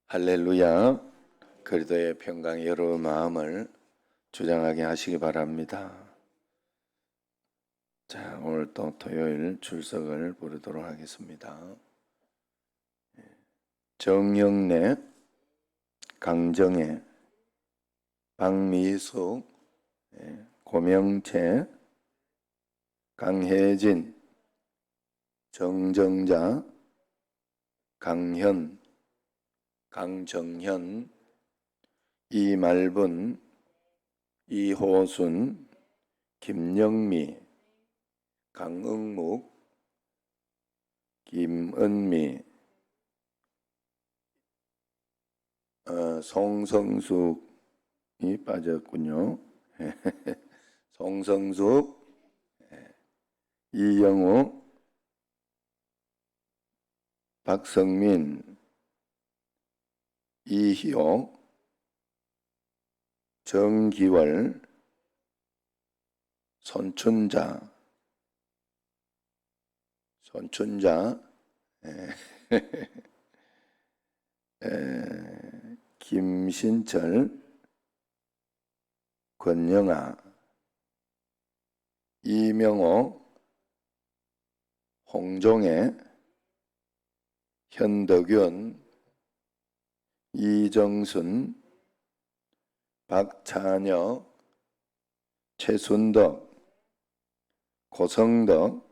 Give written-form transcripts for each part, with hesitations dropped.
할렐루야. 그리스도의 평강이 여러분 마음을 주장하게 하시기 바랍니다. 자, 오늘 또 토요일 출석을 부르도록 하겠습니다. 정영래, 강정혜, 박미숙, 고명채, 강혜진, 정정자, 강현, 강정현, 이말분, 이호순, 김영미, 강응묵, 김은미, 송성숙이 빠졌군요. 송성숙, 이영우, 박성민, 이희옥, 정기월, 손춘자, 김신철, 권영아, 이명호, 홍종애, 현덕윤, 이정순, 박찬혁, 최순덕, 고성덕,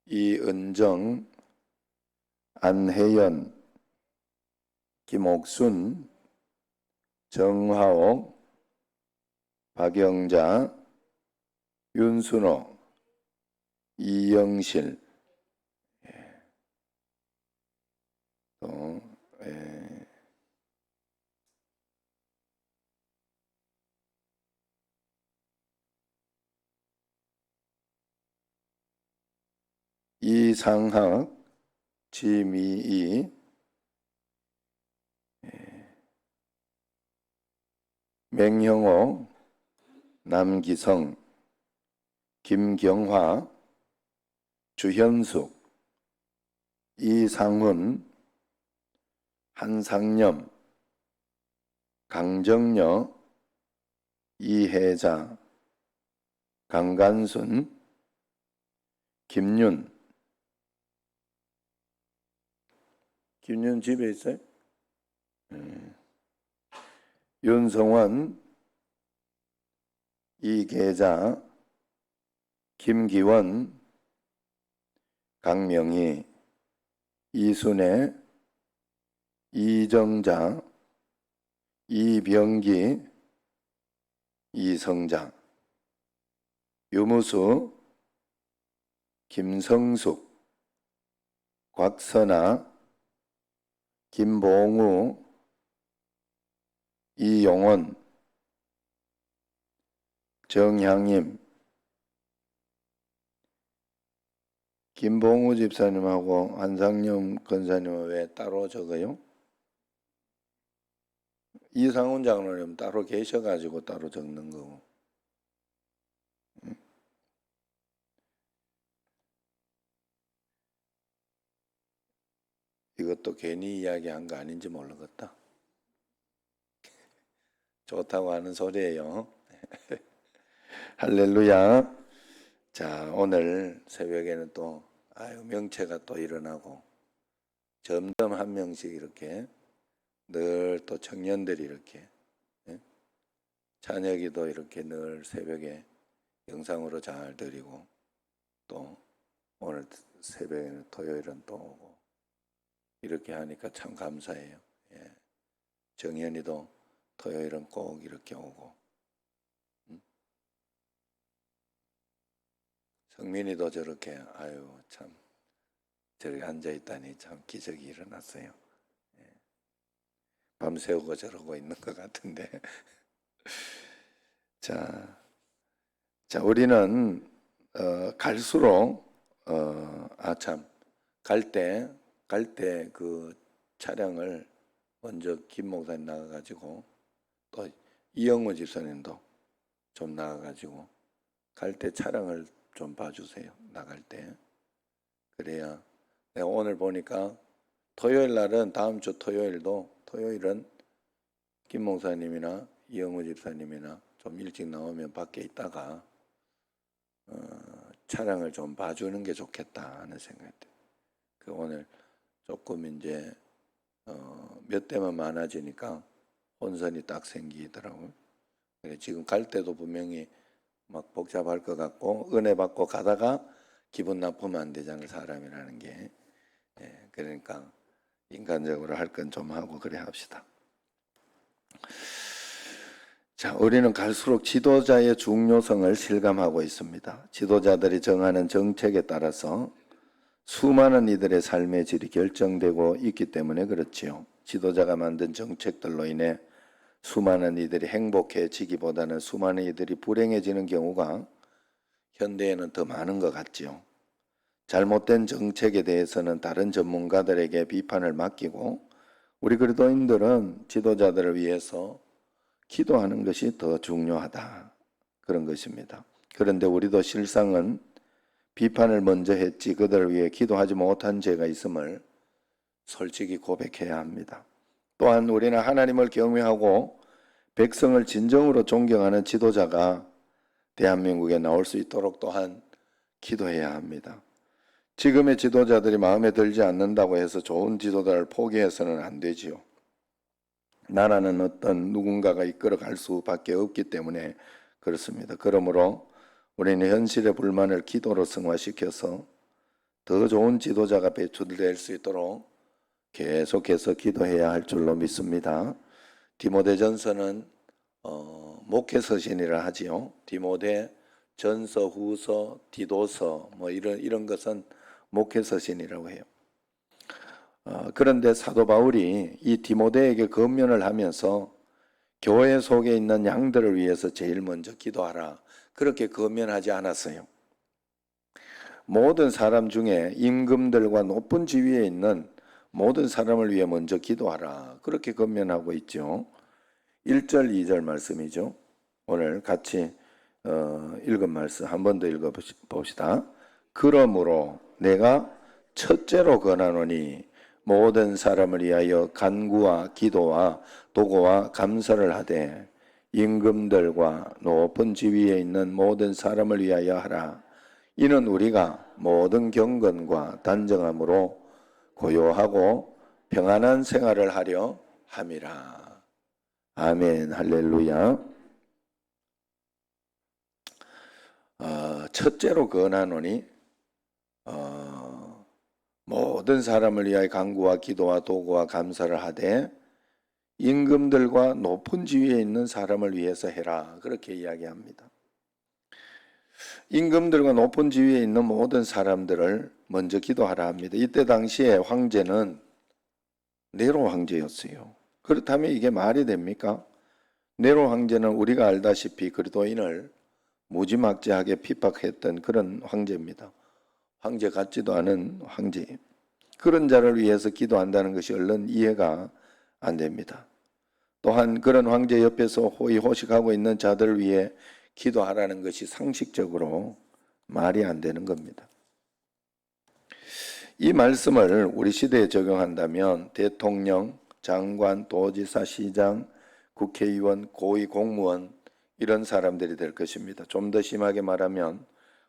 이은정, 안혜연, 김옥순, 정하옥, 박영자, 윤순호, 이영실, 또 이상학, 지미희, 맹형호, 남기성, 김경화, 주현숙, 이상훈, 한상념, 강정여, 이혜자, 강간순, 김윤 집에 있어요? 윤성원, 이계자, 김기원, 강명희, 이순애, 이정자, 이병기, 이성자, 유무수, 김성숙, 곽선아, 김봉우, 이용원, 정향임, 김봉우 집사님하고 한상념 권사님은 왜 따로 적어요? 이상훈 장로님 따로 계셔가지고 따로 적는 거고. 이것도 괜히 이야기한 거 아닌지 모르겠다. 좋다고 하는 소리예요. 할렐루야. 자, 오늘 새벽에는 또 명체가 또 일어나고 점점 한 명씩 이렇게 늘 또 청년들이 이렇게 찬혁이도 이렇게 늘 새벽에 영상으로 잘 드리고 또 오늘 새벽에는 토요일은 또 오고 이렇게 하니까 참 감사해요. 정현이도 토요일은 꼭 이렇게 오고 성민이도 저렇게 참 저렇게 앉아있다니 참 기적이 일어났어요. 밤새우고 저러고 있는 것 같은데 자 우리는 갈수록 갈 때 그 차량을 먼저 김 목사님 나가가지고 또 이영호 집사님도 좀 나가가지고 갈 때 차량을 좀 봐주세요. 나갈 때. 그래야 내가 오늘 보니까 토요일 날은 다음 주 토요일은 김 목사님이나 이영우 집사님이나 좀 일찍 나오면 밖에 있다가 차량을 좀 봐주는 게 좋겠다 하는 생각이 들어요. 그 오늘 조금 이제 몇 대만 많아지니까 혼선이 딱 생기더라고요. 지금 갈 때도 분명히 막 복잡할 것 같고 은혜 받고 가다가 기분 나쁘면 안 되잖아요. 사람이라는 게. 그러니까 인간적으로 할 건 좀 하고 그래 합시다. 자, 우리는 갈수록 지도자의 중요성을 실감하고 있습니다. 지도자들이 정하는 정책에 따라서 수많은 이들의 삶의 질이 결정되고 있기 때문에 그렇지요. 지도자가 만든 정책들로 인해 수많은 이들이 행복해지기보다는 수많은 이들이 불행해지는 경우가 현대에는 더 많은 것 같지요. 잘못된 정책에 대해서는 다른 전문가들에게 비판을 맡기고 우리 그리스도인들은 지도자들을 위해서 기도하는 것이 더 중요하다. 그런 것입니다. 그런데 우리도 실상은 비판을 먼저 했지 그들을 위해 기도하지 못한 죄가 있음을 솔직히 고백해야 합니다. 또한 우리는 하나님을 경외하고 백성을 진정으로 존경하는 지도자가 대한민국에 나올 수 있도록 또한 기도해야 합니다. 지금의 지도자들이 마음에 들지 않는다고 해서 좋은 지도자를 포기해서는 안 되지요. 나라는 어떤 누군가가 이끌어갈 수밖에 없기 때문에 그렇습니다. 그러므로 우리는 현실의 불만을 기도로 승화시켜서 더 좋은 지도자가 배출될 수 있도록 계속해서 기도해야 할 줄로 믿습니다. 디모데전서는 목회서신이라 하지요. 디모데, 전서, 후서, 디도서 뭐 이런 것은 목회서신이라고 해요. 그런데 사도 바울이 이 디모데에게 권면을 하면서 교회 속에 있는 양들을 위해서 제일 먼저 기도하라. 그렇게 권면하지 않았어요. 모든 사람 중에 임금들과 높은 지위에 있는 모든 사람을 위해 먼저 기도하라. 그렇게 권면하고 있죠. 1절, 2절 말씀이죠. 오늘 같이 읽은 말씀 한 번 더 읽어봅시다. 그러므로 내가 첫째로 권하노니 모든 사람을 위하여 간구와 기도와 도고와 감사를 하되 임금들과 높은 지위에 있는 모든 사람을 위하여 하라. 이는 우리가 모든 경건과 단정함으로 고요하고 평안한 생활을 하려 함이라. 아멘, 할렐루야. 첫째로 권하노니 모든 사람을 위하여 간구와 기도와 도구와 감사를 하되 임금들과 높은 지위에 있는 사람을 위해서 해라. 그렇게 이야기합니다. 임금들과 높은 지위에 있는 모든 사람들을 먼저 기도하라 합니다. 이때 당시에 황제는 네로 황제였어요. 그렇다면 이게 말이 됩니까? 네로 황제는 우리가 알다시피 그리스도인을 무지막지하게 핍박했던 그런 황제입니다. 황제 같지도 않은 황제. 그런 자를 위해서 기도한다는 것이 얼른 이해가 안 됩니다. 또한 그런 황제 옆에서 호의호식하고 있는 자들을 위해 기도하라는 것이 상식적으로 말이 안 되는 겁니다. 이 말씀을 우리 시대에 적용한다면 대통령, 장관, 도지사, 시장, 국회의원, 고위 공무원 이런 사람들이 될 것입니다. 좀 더 심하게 말하면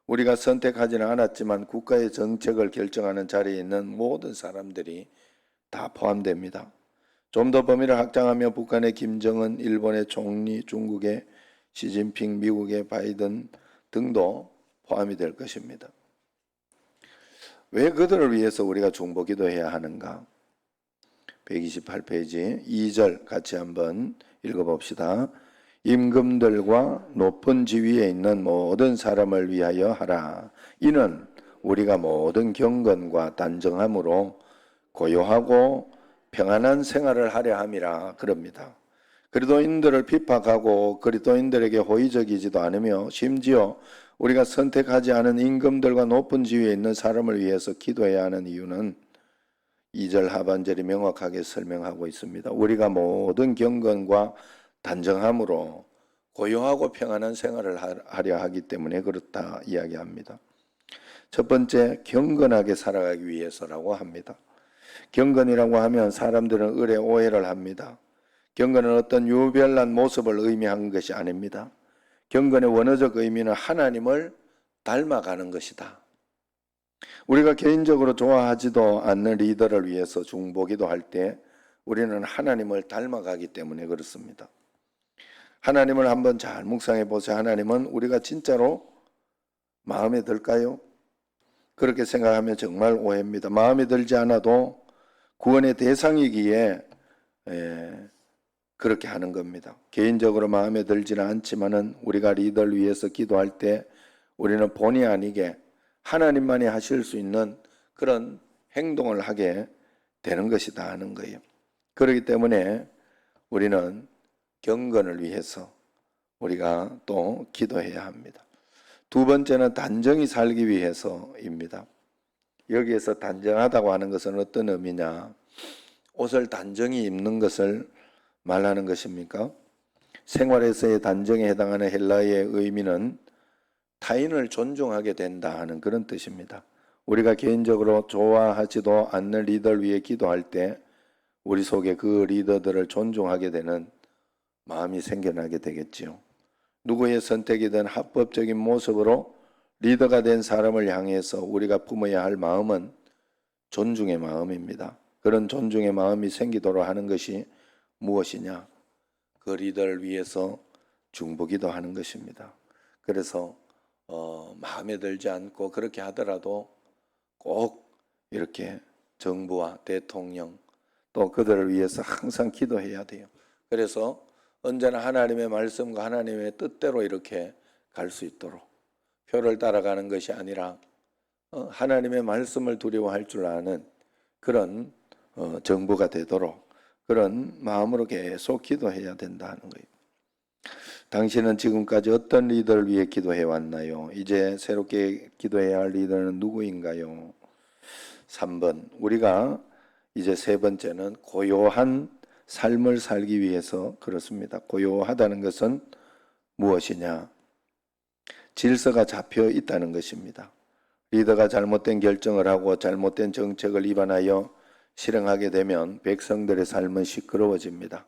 우리가 선택하지는 않았지만 국가의 정책을 결정하는 자리에 있는 모든 사람들이 다 포함됩니다. 좀 더 범위를 확장하면 북한의 김정은, 일본의 총리, 중국의 시진핑, 미국의 바이든 등도 포함이 될 것입니다. 왜 그들을 위해서 우리가 중보기도해야 하는가? 128페이지 2절 같이 한번 읽어봅시다. 임금들과 높은 지위에 있는 모든 사람을 위하여 하라. 이는 우리가 모든 경건과 단정함으로 고요하고 평안한 생활을 하려 함이라 그럽니다. 그리스도인들을 핍박하고 그리스도인들에게 호의적이지도 않으며 심지어 우리가 선택하지 않은 임금들과 높은 지위에 있는 사람을 위해서 기도해야 하는 이유는 2절 하반절이 명확하게 설명하고 있습니다. 우리가 모든 경건과 단정함으로 고요하고 평안한 생활을 하려 하기 때문에 그렇다 이야기합니다. 첫 번째, 경건하게 살아가기 위해서라고 합니다. 경건이라고 하면 사람들은 의례 오해를 합니다. 경건은 어떤 유별난 모습을 의미하는 것이 아닙니다. 경건의 원어적 의미는 하나님을 닮아가는 것이다. 우리가 개인적으로 좋아하지도 않는 리더를 위해서 중보기도 할 때 우리는 하나님을 닮아가기 때문에 그렇습니다. 하나님을 한번 잘 묵상해 보세요. 하나님은 우리가 진짜로 마음에 들까요? 그렇게 생각하면 정말 오해입니다. 마음에 들지 않아도 구원의 대상이기에 그렇게 하는 겁니다. 개인적으로 마음에 들지는 않지만은 우리가 리더를 위해서 기도할 때 우리는 본의 아니게 하나님만이 하실 수 있는 그런 행동을 하게 되는 것이다 하는 거예요. 그렇기 때문에 우리는 경건을 위해서 우리가 또 기도해야 합니다. 두 번째는 단정히 살기 위해서입니다. 여기에서 단정하다고 하는 것은 어떤 의미냐? 옷을 단정히 입는 것을 말하는 것입니까? 생활에서의 단정에 해당하는 헬라어의 의미는 타인을 존중하게 된다 하는 그런 뜻입니다. 우리가 개인적으로 좋아하지도 않는 리더를 위해 기도할 때 우리 속에 그 리더들을 존중하게 되는 마음이 생겨나게 되겠지요. 누구의 선택이든 합법적인 모습으로 리더가 된 사람을 향해서 우리가 품어야 할 마음은 존중의 마음입니다. 그런 존중의 마음이 생기도록 하는 것이 무엇이냐? 그 리더를 위해서 중보기도 하는 것입니다. 그래서 마음에 들지 않고 그렇게 하더라도 꼭 이렇게 정부와 대통령 또 그들을 위해서 항상 기도해야 돼요. 그래서 언제나 하나님의 말씀과 하나님의 뜻대로 이렇게 갈 수 있도록 표를 따라가는 것이 아니라 하나님의 말씀을 두려워할 줄 아는 그런 정부가 되도록 그런 마음으로 계속 기도해야 된다는 거예요. 당신은 지금까지 어떤 리더를 위해 기도해 왔나요? 이제 새롭게 기도해야 할 리더는 누구인가요? 3번, 우리가 이제 세 번째는 고요한 삶을 살기 위해서 그렇습니다. 고요하다는 것은 무엇이냐? 질서가 잡혀 있다는 것입니다. 리더가 잘못된 결정을 하고 잘못된 정책을 위반하여 실행하게 되면 백성들의 삶은 시끄러워집니다.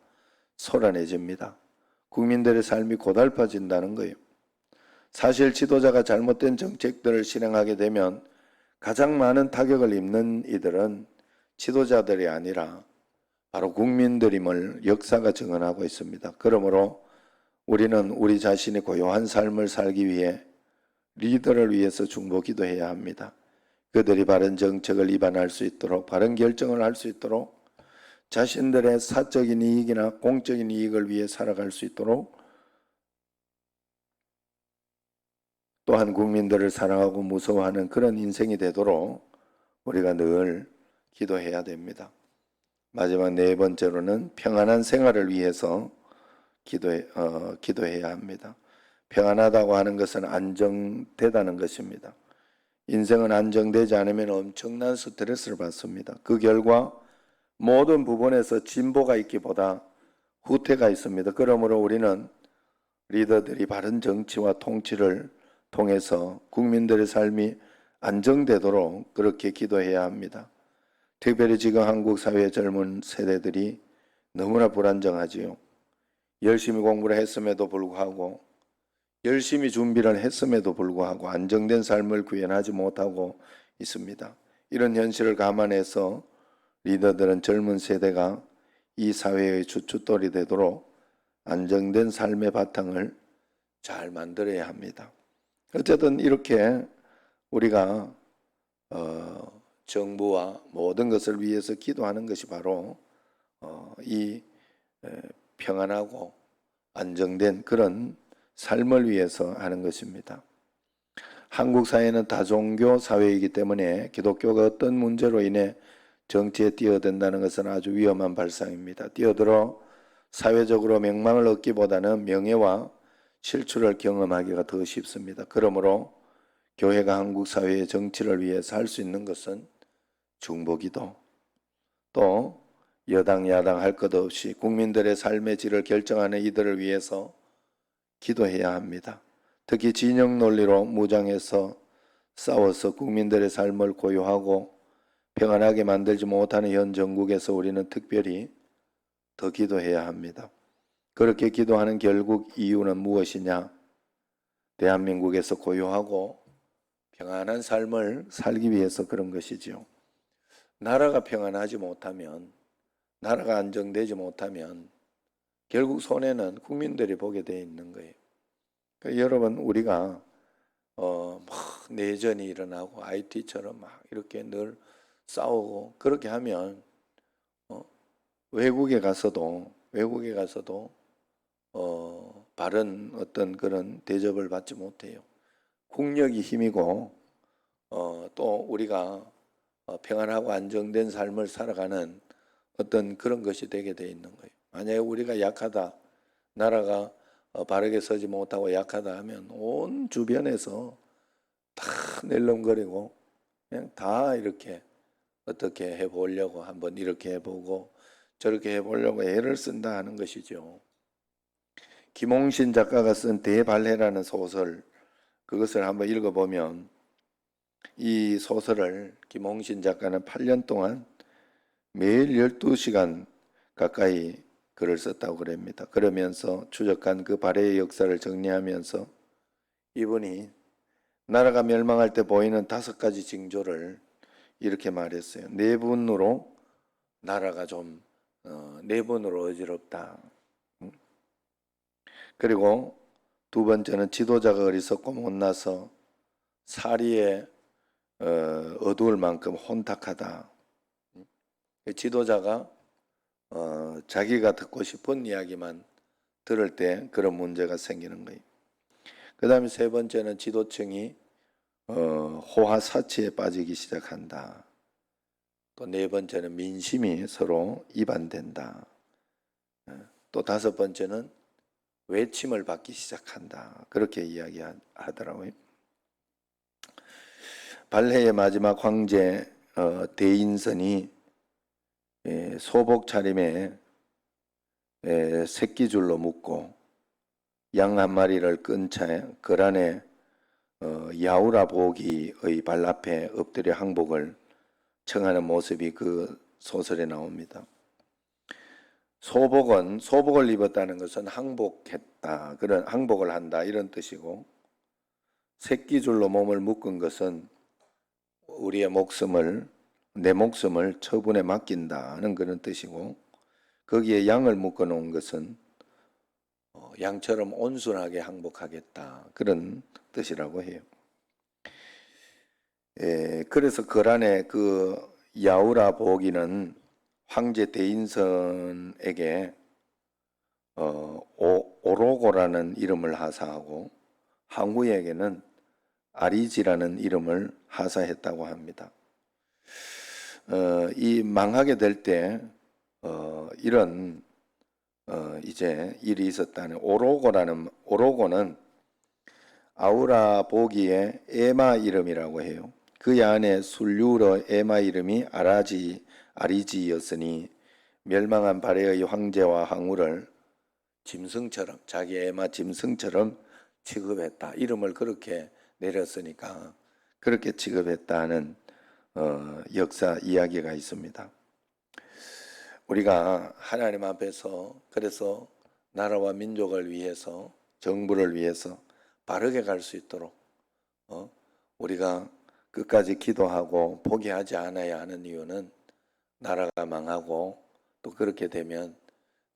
소란해집니다. 국민들의 삶이 고달파진다는 거예요. 사실 지도자가 잘못된 정책들을 실행하게 되면 가장 많은 타격을 입는 이들은 지도자들이 아니라 바로 국민들임을 역사가 증언하고 있습니다. 그러므로 우리는 우리 자신이 고요한 삶을 살기 위해 리더를 위해서 중보기도해야 합니다. 그들이 바른 정책을 위반할 수 있도록 바른 결정을 할 수 있도록 자신들의 사적인 이익이나 공적인 이익을 위해 살아갈 수 있도록 또한 국민들을 사랑하고 무서워하는 그런 인생이 되도록 우리가 늘 기도해야 됩니다. 마지막 네 번째로는 평안한 생활을 위해서 기도해야 합니다. 평안하다고 하는 것은 안정되다는 것입니다. 인생은 안정되지 않으면 엄청난 스트레스를 받습니다. 그 결과 모든 부분에서 진보가 있기보다 후퇴가 있습니다. 그러므로 우리는 리더들이 바른 정치와 통치를 통해서 국민들의 삶이 안정되도록 그렇게 기도해야 합니다. 특별히 지금 한국 사회의 젊은 세대들이 너무나 불안정하지요. 열심히 공부를 했음에도 불구하고 열심히 준비를 했음에도 불구하고 안정된 삶을 구현하지 못하고 있습니다. 이런 현실을 감안해서 리더들은 젊은 세대가 이 사회의 주춧돌이 되도록 안정된 삶의 바탕을 잘 만들어야 합니다. 어쨌든 이렇게 우리가 정부와 모든 것을 위해서 기도하는 것이 바로 이 평안하고 안정된 그런 삶을 위해서 하는 것입니다. 한국 사회는 다종교 사회이기 때문에 기독교가 어떤 문제로 인해 정치에 뛰어든다는 것은 아주 위험한 발상입니다. 뛰어들어 사회적으로 명망을 얻기보다는 명예와 실추를 경험하기가 더 쉽습니다. 그러므로 교회가 한국 사회의 정치를 위해서 할 수 있는 것은 중보기도, 또 여당 야당 할 것 없이 국민들의 삶의 질을 결정하는 이들을 위해서 기도해야 합니다. 특히 진영 논리로 무장해서 싸워서 국민들의 삶을 고요하고 평안하게 만들지 못하는 현 정국에서 우리는 특별히 더 기도해야 합니다. 그렇게 기도하는 결국 이유는 무엇이냐? 대한민국에서 고요하고 평안한 삶을 살기 위해서 그런 것이지요. 나라가 평안하지 못하면, 나라가 안정되지 못하면 결국 손해는 국민들이 보게 돼 있는 거예요. 그러니까 여러분, 우리가 막 내전이 일어나고 IT처럼 막 이렇게 늘 싸우고 그렇게 하면 외국에 가서도 바른 어떤 그런 대접을 받지 못해요. 국력이 힘이고 또 우리가 평안하고 안정된 삶을 살아가는 어떤 그런 것이 되게 돼 있는 거예요. 만약에 우리가 약하다, 나라가 바르게 서지 못하고 약하다 하면 온 주변에서 다 낼름거리고 그냥 다 이렇게 어떻게 해보려고 한번 이렇게 해보고 저렇게 해보려고 애를 쓴다 하는 것이죠. 김홍신 작가가 쓴 대발해라는 소설, 그것을 한번 읽어보면 이 소설을 김홍신 작가는 8년 동안 매일 12시간 가까이 글을 썼다고 그럽니다. 그러면서 추적한 그 발해의 역사를 정리하면서 이분이 나라가 멸망할 때 보이는 5가지 징조를 이렇게 말했어요. 내분으로 나라가 좀 내분으로 어지럽다. 그리고 두 번째는 지도자가 어리석고 못나서 사리에 어두울 만큼 혼탁하다. 지도자가 자기가 듣고 싶은 이야기만 들을 때 그런 문제가 생기는 거예요. 그 다음에 세 번째는 지도층이 호화사치에 빠지기 시작한다. 또 네 번째는 민심이 서로 이반된다. 또 다섯 번째는 외침을 받기 시작한다. 그렇게 이야기하더라고요. 발해의 마지막 황제 대인선이 소복 차림에 새끼줄로 묶고 양 한 마리를 끈 채 그 안에 야우라 보기의 발 앞에 엎드려 항복을 청하는 모습이 그 소설에 나옵니다. 소복을 입었다는 것은 항복했다, 그런 항복을 한다 이런 뜻이고, 새끼줄로 몸을 묶은 것은 내 목숨을 처분에 맡긴다는 그런 뜻이고, 거기에 양을 묶어 놓은 것은 양처럼 온순하게 항복하겠다 그런 뜻이라고 해요. 그래서 거란의 그 야우라 보기는 황제 대인선에게 오로고라는 이름을 하사하고 항우에게는 아리지라는 이름을 하사했다고 합니다. 이 망하게 될 때 이런 이제 일이 있었다는 오로고는 아우라 보기의 에마 이름이라고 해요. 그 안에 술류러 에마 이름이 아리지였으니 멸망한 발해의 황제와 항우를 짐승처럼, 자기 에마 짐승처럼 취급했다. 이름을 그렇게 내렸으니까 그렇게 취급했다는 역사 이야기가 있습니다. 우리가 하나님 앞에서 그래서 나라와 민족을 위해서, 정부를 위해서 바르게 갈 수 있도록 우리가 끝까지 기도하고 포기하지 않아야 하는 이유는 나라가 망하고 또 그렇게 되면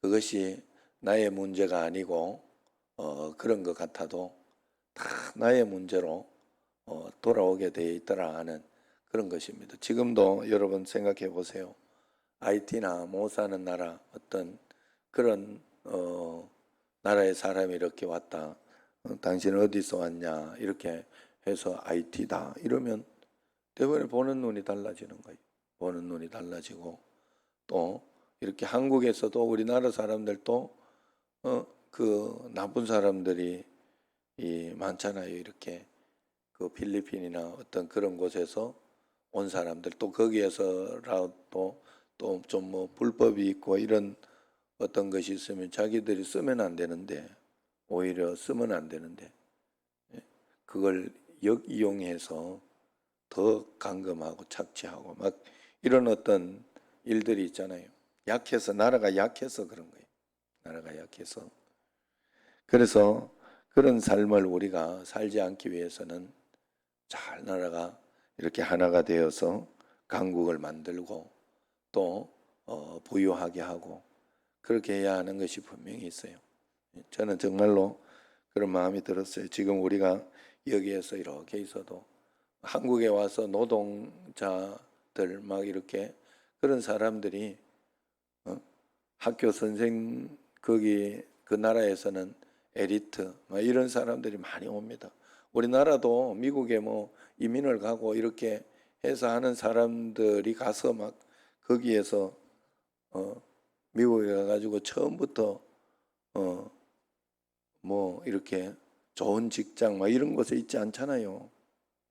그것이 나의 문제가 아니고 그런 것 같아도 다 나의 문제로 돌아오게 되어 있더라 하는 그런 것입니다. 지금도 여러분 생각해 보세요. IT나 못 사는 나라 어떤 그런 나라의 사람이 이렇게 왔다. 당신은 어디서 왔냐 이렇게 해서 IT다 이러면 대부분 보는 눈이 달라지는 거예요. 보는 눈이 달라지고 또 이렇게 한국에서도 우리나라 사람들도 그 나쁜 사람들이 많잖아요. 이렇게 그 필리핀이나 어떤 그런 곳에서 온 사람들 또 거기에서라도 또 좀 뭐 불법이 있고 이런 어떤 것이 있으면 자기들이 쓰면 안 되는데 오히려 쓰면 안 되는데 그걸 역이용해서 더 감금하고 착취하고 막 이런 어떤 일들이 있잖아요. 약해서, 나라가 약해서 그런 거예요. 나라가 약해서. 그래서 그런 삶을 우리가 살지 않기 위해서는 잘 나라가 이렇게 하나가 되어서 강국을 만들고 또 부유하게 하고 그렇게 해야 하는 것이 분명히 있어요. 저는 정말로 그런 마음이 들었어요. 지금 우리가 여기에서 이렇게 있어도 한국에 와서 노동자들 막 이렇게 그런 사람들이 학교 선생 거기 그 나라에서는 엘리트 막 이런 사람들이 많이 옵니다. 우리나라도 미국에 뭐 이민을 가고 이렇게 해서 하는 사람들이 가서 막 거기에서 미국에 가가지고 처음부터 뭐 이렇게 좋은 직장 막 이런 곳에 있지 않잖아요.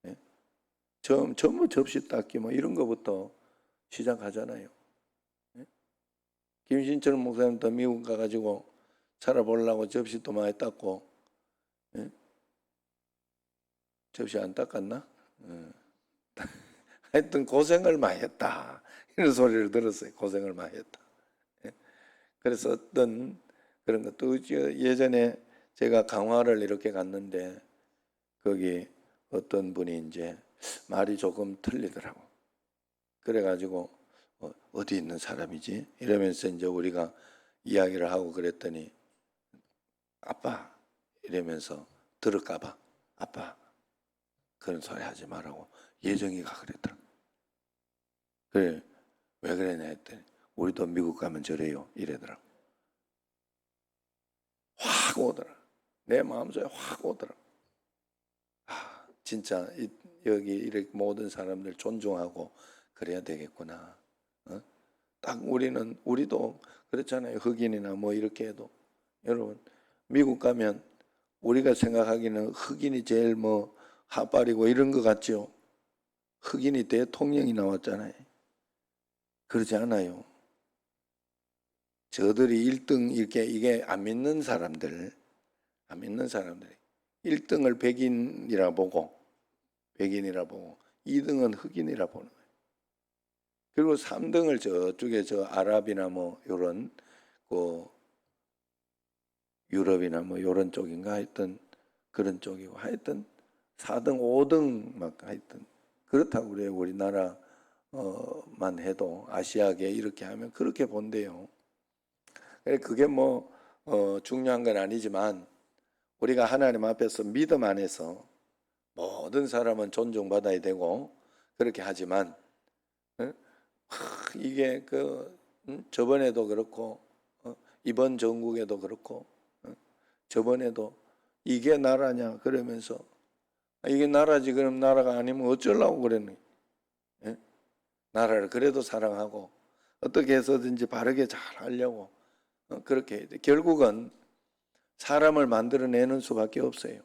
예? 전부 접시 닦기 뭐 이런 거부터 시작하잖아요. 예? 김신철 목사님도 미국 가가지고 살아보려고 접시도 많이 닦고, 예? 접시 안 닦았나? 하여튼 고생을 많이 했다 이런 소리를 들었어요. 고생을 많이 했다. 예? 그래서 어떤 그런 것도 예전에 제가 강화를 이렇게 갔는데 거기 어떤 분이 이제 말이 조금 틀리더라고. 그래가지고 어디 있는 사람이지? 이러면서 이제 우리가 이야기를 하고 그랬더니 아빠 이러면서 들을까봐 아빠 그런 소리 하지 말라고 예정이가 그랬더라. 그래 왜 그러냐 했더니 우리도 미국 가면 저래요 이래더라. 확 오더라. 내 마음속에 확 오더라. 아 진짜 여기 이렇게 모든 사람들 존중하고 그래야 되겠구나. 딱 우리도 그렇잖아요. 흑인이나 뭐 이렇게 해도 여러분 미국 가면 우리가 생각하기는 흑인이 제일 뭐 하빨이고 이런 것 같죠. 흑인이 대통령이 나왔잖아요. 그러지 않아요. 저들이 1등 이렇게 이게 안 믿는 사람들이 1등을 백인이라 보고 2등은 흑인이라 보는 거예요. 그리고 3등을 저쪽에 저 아랍이나 뭐 요런 그 유럽이나 뭐 요런 쪽인가 하여튼 그런 쪽이고 하여튼 4등, 5등 막 하여튼 그렇다고 그래요. 우리나라만 해도 아시아계 이렇게 하면 그렇게 본대요. 그게 뭐 중요한 건 아니지만 우리가 하나님 앞에서 믿음 안에서 모든 사람은 존중받아야 되고 그렇게 하지만 이게 저번에도 그렇고 이번 정국에도 그렇고 저번에도 이게 나라냐 그러면서 이게 나라지 그럼 나라가 아니면 어쩌려고 그랬니? 예? 나라를 그래도 사랑하고 어떻게 해서든지 바르게 잘 하려고 그렇게 해야 돼. 결국은 사람을 만들어내는 수밖에 없어요.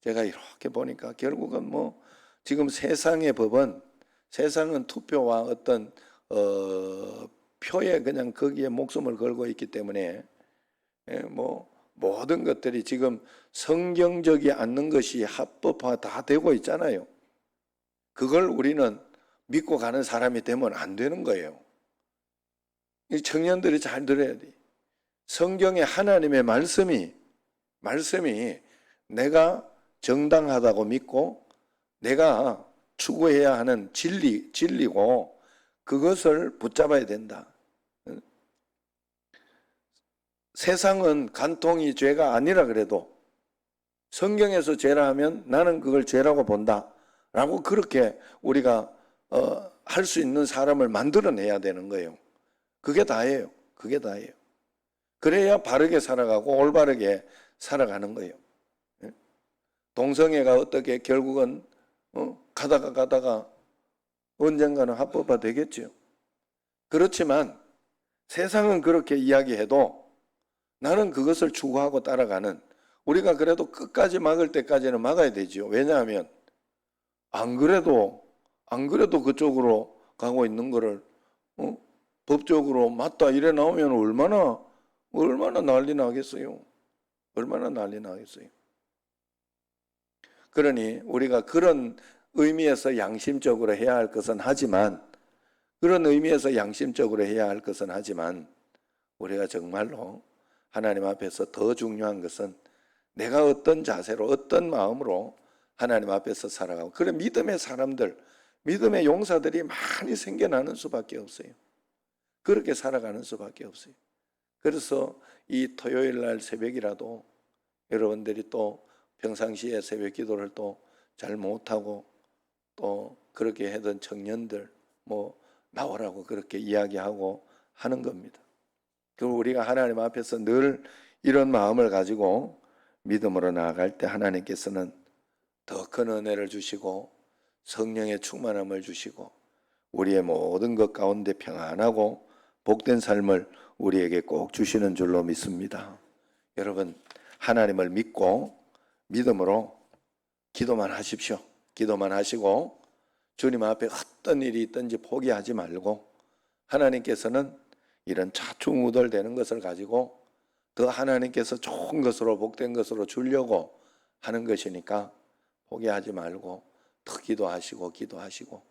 제가 이렇게 보니까 결국은 뭐 지금 세상은 투표와 어떤 표에 그냥 거기에 목숨을 걸고 있기 때문에 뭐 모든 것들이 지금 성경적이 않는 것이 합법화 다 되고 있잖아요. 그걸 우리는 믿고 가는 사람이 되면 안 되는 거예요. 이 청년들이 잘 들어야 돼. 성경의 하나님의 말씀이 내가 정당하다고 믿고 내가 추구해야 하는 진리고 그것을 붙잡아야 된다. 세상은 간통이 죄가 아니라 그래도 성경에서 죄라 하면 나는 그걸 죄라고 본다 라고 그렇게 우리가 할 수 있는 사람을 만들어내야 되는 거예요. 그게 다예요. 그래야 바르게 살아가고 올바르게 살아가는 거예요. 동성애가 어떻게 결국은 가다가 언젠가는 합법화 되겠죠. 그렇지만 세상은 그렇게 이야기해도 나는 그것을 추구하고 따라가는 우리가 그래도 끝까지 막을 때까지는 막아야 되죠. 왜냐하면 안 그래도 그쪽으로 가고 있는 거를 법적으로 맞다 이래 나오면 얼마나 난리 나겠어요. 그러니 우리가 그런 의미에서 양심적으로 해야 할 것은 하지만 그런 의미에서 양심적으로 해야 할 것은 하지만 우리가 정말로 하나님 앞에서 더 중요한 것은 내가 어떤 자세로 어떤 마음으로 하나님 앞에서 살아가고, 그런 믿음의 사람들, 믿음의 용사들이 많이 생겨나는 수밖에 없어요. 그렇게 살아가는 수밖에 없어요. 그래서 이 토요일 날 새벽이라도 여러분들이 또 평상시에 새벽 기도를 또 잘 못하고 또 그렇게 하던 청년들 뭐 나오라고 그렇게 이야기하고 하는 겁니다. 그리고 우리가 하나님 앞에서 늘 이런 마음을 가지고 믿음으로 나아갈 때 하나님께서는 더 큰 은혜를 주시고 성령의 충만함을 주시고 우리의 모든 것 가운데 평안하고 복된 삶을 우리에게 꼭 주시는 줄로 믿습니다. 여러분, 하나님을 믿고 믿음으로 기도만 하십시오. 기도만 하시고 주님 앞에 어떤 일이 있든지 포기하지 말고, 하나님께서는 이런 좌충우돌되는 것을 가지고 더 하나님께서 좋은 것으로 복된 것으로 주려고 하는 것이니까 포기하지 말고 더 기도하시고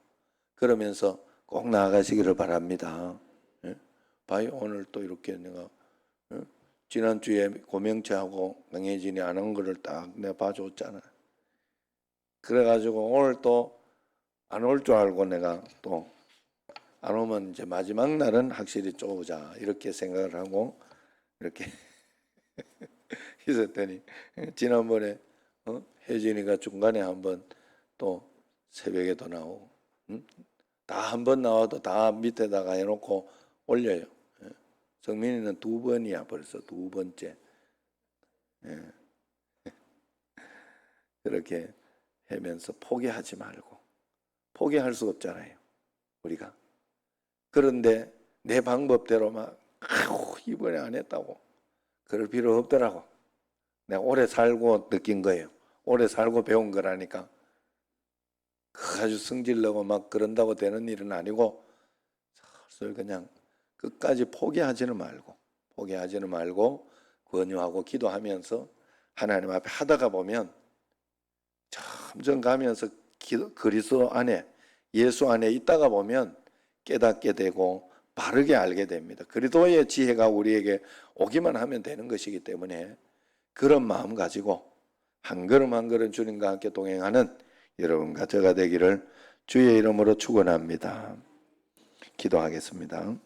그러면서 꼭 나아가시기를 바랍니다. 예? 봐요, 오늘 또 이렇게 내가 지난주에 고명채하고 강혜진이 안 한 거를 딱 내가 봐줬잖아. 그래가지고 오늘 또 안 올 줄 알고 내가 또 안 오면 이제 마지막 날은 확실히 쪼자 이렇게 생각을 하고 이렇게 있었더니 지난번에 혜진이가 중간에 한번 또 새벽에도 나오고 다 한 번 나와도 다 밑에다가 해놓고 올려요. 정민이는 2번이야 벌써 2번째. 그렇게 하면서 포기하지 말고, 포기할 수 없잖아요 우리가. 그런데 내 방법대로 막 이번에 안 했다고 그럴 필요 없더라고. 내가 오래 살고 느낀 거예요. 오래 살고 배운 거라니까. 아주 성질내고 막 그런다고 되는 일은 아니고 슬슬 그냥 끝까지 포기하지는 말고 권유하고 기도하면서 하나님 앞에 하다가 보면 점점 가면서 그리스도 안에, 예수 안에 있다가 보면 깨닫게 되고 바르게 알게 됩니다. 그리스도의 지혜가 우리에게 오기만 하면 되는 것이기 때문에 그런 마음 가지고 한 걸음 한 걸음 주님과 함께 동행하는 여러분과 저가 되기를 주의 이름으로 축원합니다. 기도하겠습니다.